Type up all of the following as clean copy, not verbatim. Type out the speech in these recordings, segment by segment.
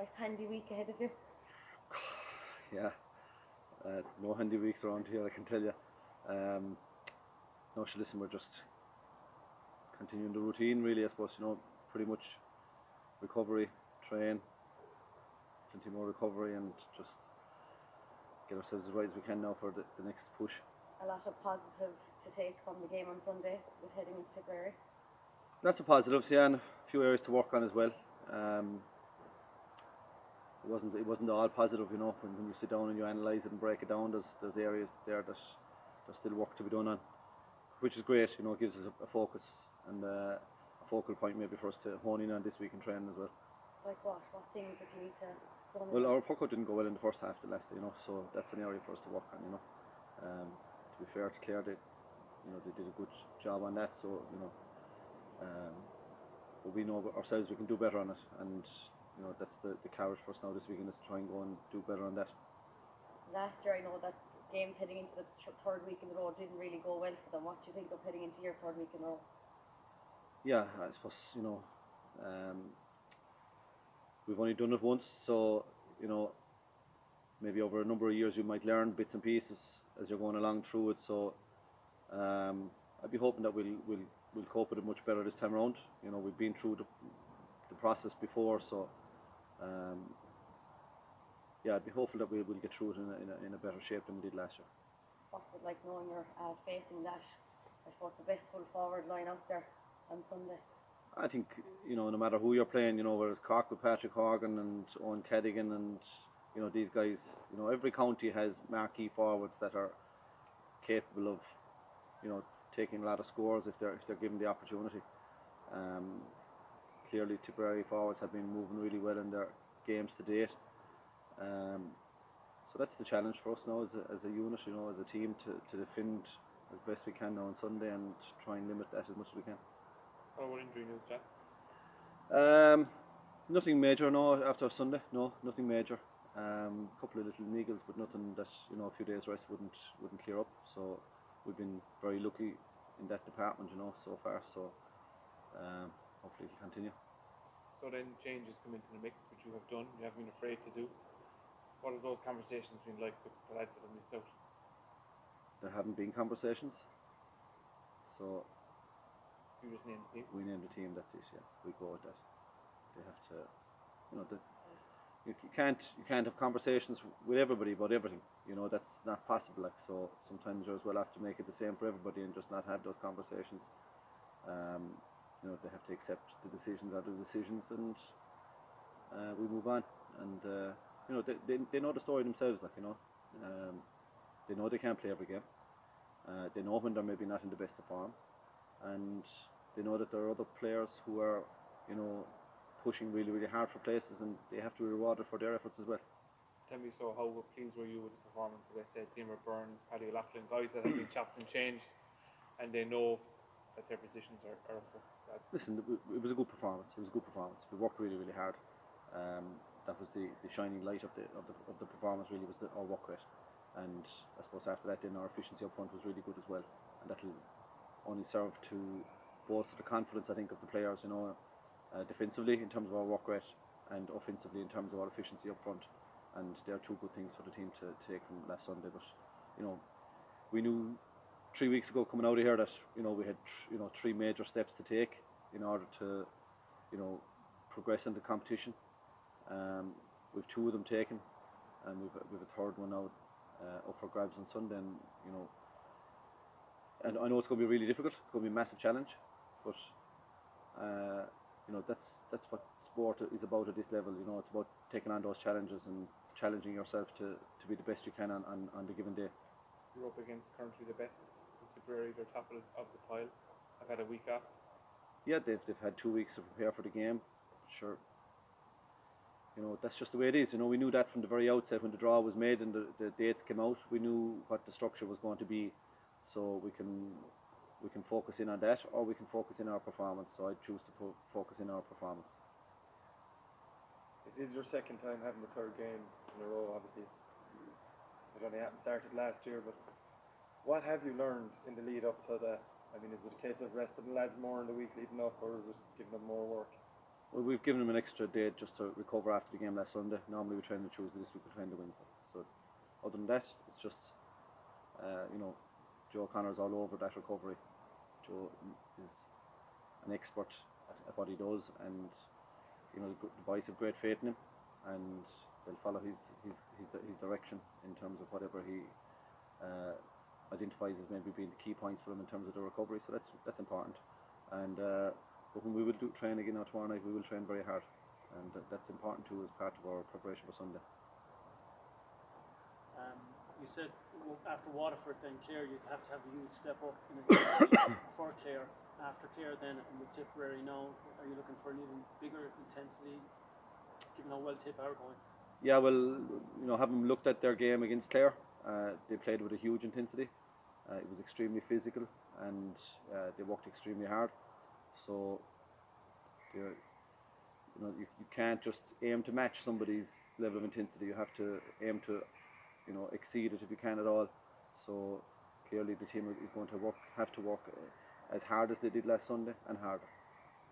Nice handy week ahead of you. Yeah, no handy weeks around here, I can tell you. No, sure, listen, we're just continuing the routine, really, I suppose, pretty much recovery, train, plenty more recovery, and just get ourselves as right as we can now for the next push. A lot of positive to take from the game on Sunday with heading into Tipperary. Lots of positives, yeah, and a few areas to work on as well. It wasn't all positive, when you sit down and you analyse it and break it down, there's areas there that there's still work to be done on, which is great. It gives us a focus and a focal point maybe for us to hone in on this week in training as well. Like what? What things that you need to zone in? Well, our puck out didn't go well in the first half the last day, so that's an area for us to work on. To be fair to Clare, they did a good job on that. So but we know ourselves we can do better on it, and that's the carrot for us now this weekend, is to try and go and do better on that. Last year, I know that games heading into the third week in a row didn't really go well for them. What do you think of heading into your third week in a row? Yeah, I suppose we've only done it once, so maybe over a number of years you might learn bits and pieces as you're going along through it. So I'd be hoping that we'll cope with it much better this time around. We've been through the process before, so yeah, I'd be hopeful that we'll get through it in a better shape than we did last year. What's it like knowing you're facing that, I suppose, the best full forward line out there on Sunday? I think, no matter who you're playing, whether it's Cork with Patrick Horgan and Owen Cadigan and, these guys, every county has marquee forwards that are capable of, taking a lot of scores if they're given the opportunity. Clearly, Tipperary forwards have been moving really well in their games to date. So that's the challenge for us now as a unit, as a team, to defend as best we can now on Sunday and try and limit that as much as we can. What about injury news, Jack? Nothing major, no, after Sunday, no, nothing major. A couple of little niggles, but nothing that a few days rest wouldn't clear up. So we've been very lucky in that department, so far. So hopefully it'll continue. So then changes come into the mix, which you have done. You haven't been afraid to do. What have those conversations been like with the lads that have missed out? There haven't been conversations. So you just named the team? We named the team, that's it, yeah. We go with that. They have to, you can't have conversations with everybody about everything. That's not possible. So sometimes you're as well have to make it the same for everybody and just not have those conversations. They have to accept the decisions are the decisions, and we move on. And they know the story themselves. They know they can't play every game. They know when they're maybe not in the best of form, and they know that there are other players who are, pushing really, really hard for places, and they have to be rewarded for their efforts as well. Tell me, so how pleased were you with the performance of, let's say, Dimmer Burns, Paddy O'Loughlin, guys that have been chopped and changed, and they know that their positions are up for grabs? Listen, it was a good performance. We worked really, really hard. That was the shining light of the performance. Really, was our work rate, and I suppose after that, then our efficiency up front was really good as well, and that'll only serve to bolster the confidence, I think, of the players. Defensively in terms of our work rate, and offensively in terms of our efficiency up front, and there are two good things for the team to take from last Sunday. But we knew 3 weeks ago coming out of here that we had three major steps to take in order to progress in the competition. We've two of them taken, and we've a third one now up for grabs on Sunday. And I know it's going to be really difficult. It's going to be a massive challenge, but that's what sport is about at this level. It's about taking on those challenges and challenging yourself to be the best you can on the given day. You're up against currently the best in Tipperary. They're top of the pile. I've had a week off. Yeah, they've had 2 weeks to prepare for the game. Sure. That's just the way it is. We knew that from the very outset when the draw was made and the dates came out. We knew what the structure was going to be, so we can focus in on that, or we can focus in our performance. So I choose to focus in our performance. It is your second time having the third game in a row. Obviously, it only started last year, but what have you learned in the lead up to that? I mean, is it a case of resting the lads more in the week leading up, or is it giving them more work? Well, we've given him an extra day just to recover after the game last Sunday. Normally we train on Tuesday, this week we train on Wednesday. So other than that, it's just, Joe Connor's all over that recovery. Joe is an expert at what he does, and the boys have great faith in him, and they'll follow his direction in terms of whatever he identifies as maybe being the key points for him in terms of the recovery. So that's important. And but when we will train again now tomorrow night, we will train very hard, and that's important too as part of our preparation for Sunday. You said after Waterford, then Clare, you'd have to have a huge step up in for Clare. After Clare, then and with Tipperary now, are you looking for an even bigger intensity, given how well Tip are going? Yeah, well, having looked at their game against Clare, they played with a huge intensity. It was extremely physical, and they worked extremely hard. So, you can't just aim to match somebody's level of intensity. You have to aim to, exceed it if you can at all. So clearly the team is going to have to work as hard as they did last Sunday and harder.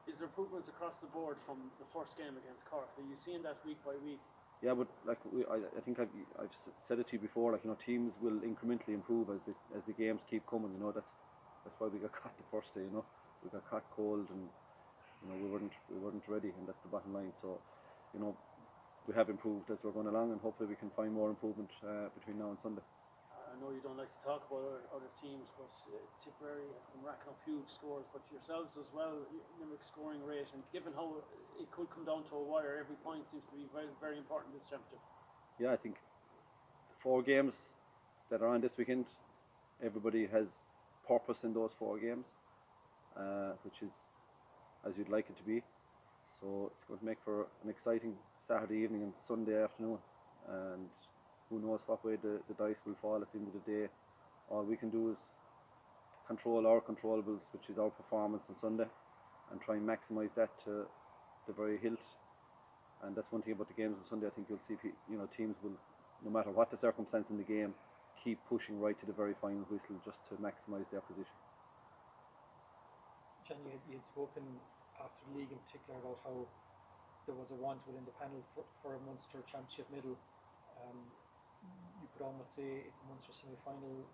Is there improvements across the board from the first game against Cork? Are you seeing that week by week? Yeah, but I think I've said it to you before. Teams will incrementally improve as the games keep coming. That's why we got caught the first day. We got caught cold, and we weren't ready, and that's the bottom line. So, we have improved as we're going along, and hopefully we can find more improvement between now and Sunday. I know you don't like to talk about other teams, but Tipperary have been racking up huge scores, but yourselves as well, Limerick scoring rate, and given how it could come down to a wire, every point seems to be very, very important in this championship. Yeah, I think the 4 games that are on this weekend, everybody has purpose in those 4 games, which is as you'd like it to be. So it's going to make for an exciting Saturday evening and Sunday afternoon, and who knows what way the dice will fall at the end of the day. All we can do is control our controllables, which is our performance on Sunday, and try and maximise that to the very hilt. And that's one thing about the games on Sunday. I think you'll see teams will, no matter what the circumstance in the game, keep pushing right to the very final whistle just to maximise their position. John, you had spoken after the league in particular about how there was a want within the panel for a Munster Championship medal. You could almost say it's a Munster semi-final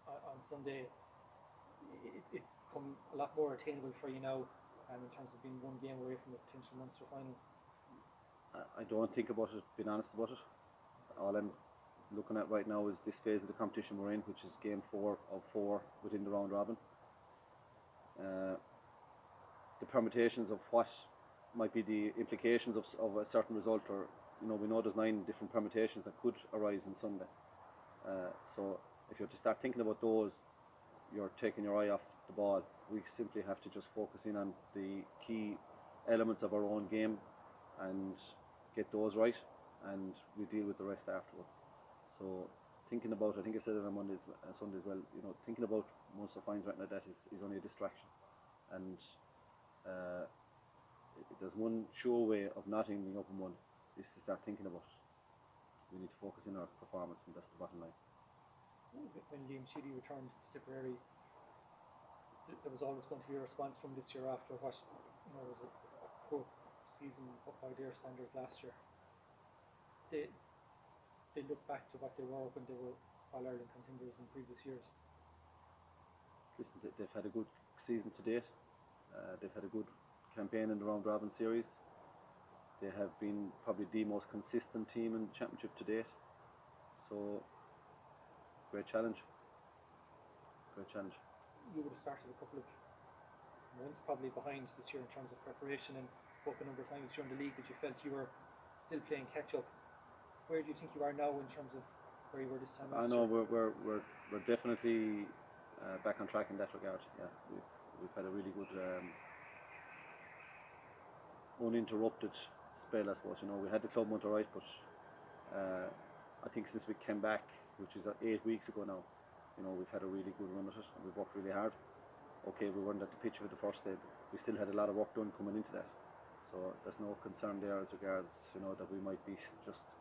on Sunday. It's become a lot more attainable for you now, in terms of being one game away from a potential Munster final. I don't think about it, being honest about it. All I'm looking at right now is this phase of the competition we're in, which is game 4 of 4 within the round robin. The permutations of what might be the implications of a certain result, or we know there's 9 different permutations that could arise on Sunday. So if you have to start thinking about those, you're taking your eye off the ball. We simply have to just focus in on the key elements of our own game and get those right, and we deal with the rest afterwards. So thinking about, I think I said it on Sunday as well, thinking about Munster finds right now, that is only a distraction. And there's one sure way of not ending up in one, is to start thinking about it. We need to focus in our performance, and that's the bottom line. When Liam Sheedy returned to Tipperary, there was always going to be a response from this year after what was a poor season by their standards last year. They look back to what they were when they were All-Ireland contenders in previous years. Listen, they've had a good season to date. They've had a good campaign in the round robin series. They have been probably the most consistent team in the championship to date. So, great challenge. Great challenge. You would have started a couple of months probably behind this year in terms of preparation, and spoke a number of times during the league that you felt you were still playing catch up. Where do you think you are now in terms of where you were this time last year? I know we're definitely back on track in that regard. Yeah, we've had a really good uninterrupted spell, I suppose. We had the club month alright, but I think since we came back, which is 8 weeks ago now, we've had a really good run at it, and we've worked really hard. Okay, we weren't at the pitch of it the first day, but we still had a lot of work done coming into that. So there's no concern there as regards, that we might be just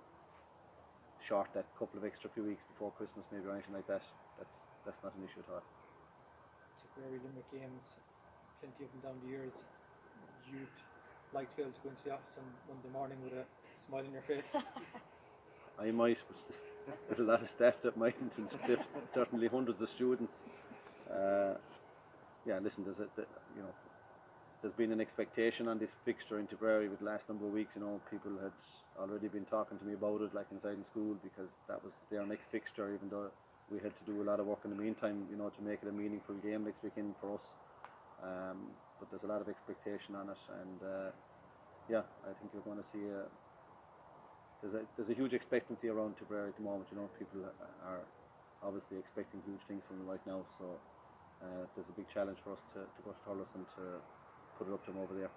short that couple of extra few weeks before Christmas maybe, or anything like that. That's not an issue at all. Tipperary Limerick games, plenty of them down the years. You'd like to be able to go into the office on Monday morning with a smile on your face? I might, but there's a lot of staff that mightn't, and certainly hundreds of students. Yeah, listen, you know, there's been an expectation on this fixture in Tipperary with the last number of weeks. You know, people had already been talking to me about it, like inside in school, because that was their next fixture, even though we had to do a lot of work in the meantime, you know, to make it a meaningful game next weekend for us. But there's a lot of expectation on it, and yeah, I think you're going to see there's a huge expectancy around Tipperary at the moment. You know, people are obviously expecting huge things from them right now, so there's a big challenge for us to go to Thurles and to put it up to them over there.